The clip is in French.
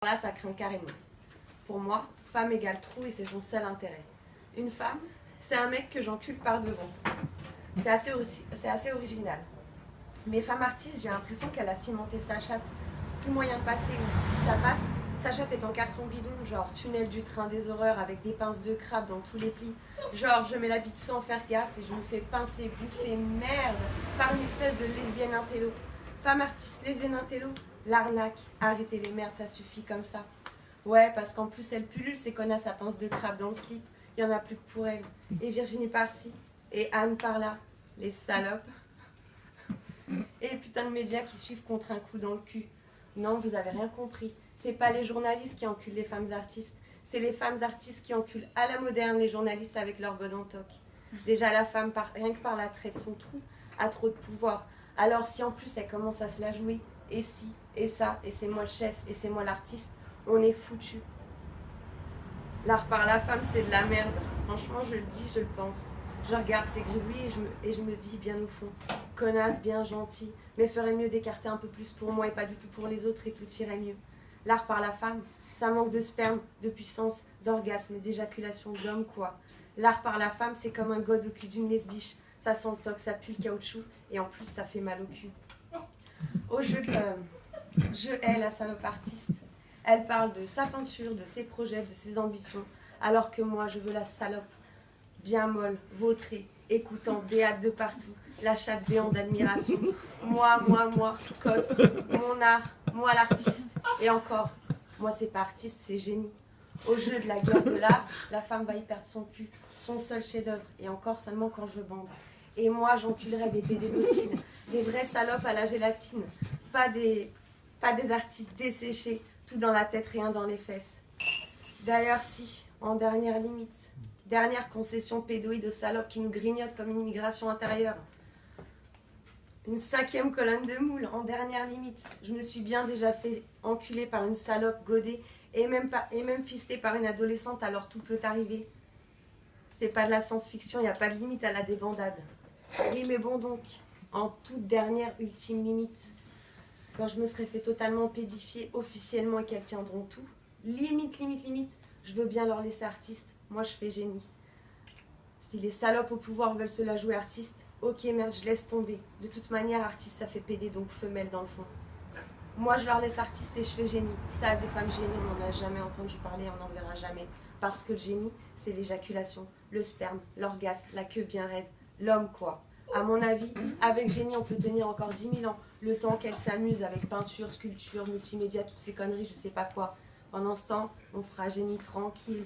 Là, ça craint carrément. Pour moi, femme égale trou et c'est son seul intérêt. Une femme, c'est un mec que j'encule par devant. C'est assez original. Mais femme artiste, j'ai l'impression qu'elle a cimenté sa chatte. Plus moyen de passer, ou si ça passe, sa chatte est en carton bidon, genre tunnel du train des horreurs avec des pinces de crabe dans tous les plis. Genre, je mets la bite sans faire gaffe et je me fais pincer, bouffer, merde, par une espèce de lesbienne intello. Femme artiste, lesbienne intello, l'arnaque, arrêtez les merdes, ça suffit comme ça. Ouais, parce qu'en plus, elle pullule ses connasses à pince de crabe dans le slip. Il y en a plus que pour elle. Et Virginie par-ci, et Anne par-là, les salopes. Et les putains de médias qui suivent contre un coup dans le cul. Non, vous avez rien compris. C'est pas les journalistes qui enculent les femmes artistes. C'est les femmes artistes qui enculent à la moderne les journalistes avec leur god en toc. Déjà, la femme, rien que par l'attrait de son trou, a trop de pouvoir. Alors si en plus elle commence à se la jouer, et si, et ça, et c'est moi le chef, et c'est moi l'artiste, on est foutu. L'art par la femme, c'est de la merde. Franchement, je le dis, je le pense. Je regarde ces gribouillis et je me dis bien au fond, connasse, bien gentil, mais ferait mieux d'écarter un peu plus pour moi et pas du tout pour les autres et tout irait mieux. L'art par la femme, ça manque de sperme, de puissance, d'orgasme et d'éjaculation d'homme quoi. L'art par la femme, c'est comme un god au cul d'une lesbiche. Ça sent le toc, ça pue le caoutchouc et en plus ça fait mal au cul. Je hais la salope artiste. Elle parle de sa peinture, de ses projets, de ses ambitions, alors que moi je veux la salope bien molle, vautrée, écoutant, béate de partout, la chatte béante d'admiration. Moi, Coste, mon art, moi l'artiste. Et encore, moi c'est pas artiste, c'est génie. Au jeu de la guerre de l'art, la femme va y perdre son cul, son seul chef-d'œuvre, et encore seulement quand je bande. Et moi j'enculerai des PD dociles, des vraies salopes à la gélatine, pas des artistes desséchés, tout dans la tête, rien dans les fesses. D'ailleurs si, en dernière limite, dernière concession pédoïde aux salopes qui nous grignotent comme une immigration intérieure. Une 5e colonne de moule, en dernière limite. Je me suis bien déjà fait enculer par une salope godée et même fistée par une adolescente, alors tout peut arriver. C'est pas de la science-fiction, il n'y a pas de limite à la débandade. Oui, mais bon donc, en toute dernière ultime limite, quand je me serais fait totalement pédifier officiellement et qu'elles tiendront tout, limite, je veux bien leur laisser artiste. Moi, je fais génie. Si les salopes au pouvoir veulent se la jouer artiste, ok, merde, je laisse tomber. De toute manière, artiste, ça fait pédé, donc femelle dans le fond. Moi, je leur laisse artiste et je fais génie. Ça, des femmes génies, on n'en a jamais entendu parler, on n'en verra jamais. Parce que le génie, c'est l'éjaculation, le sperme, l'orgasme, la queue bien raide. L'homme, quoi. À mon avis, avec génie, on peut tenir encore 10 000 ans. Le temps qu'elle s'amuse avec peinture, sculpture, multimédia, toutes ces conneries, je sais pas quoi. Pendant ce temps, on fera génie tranquille.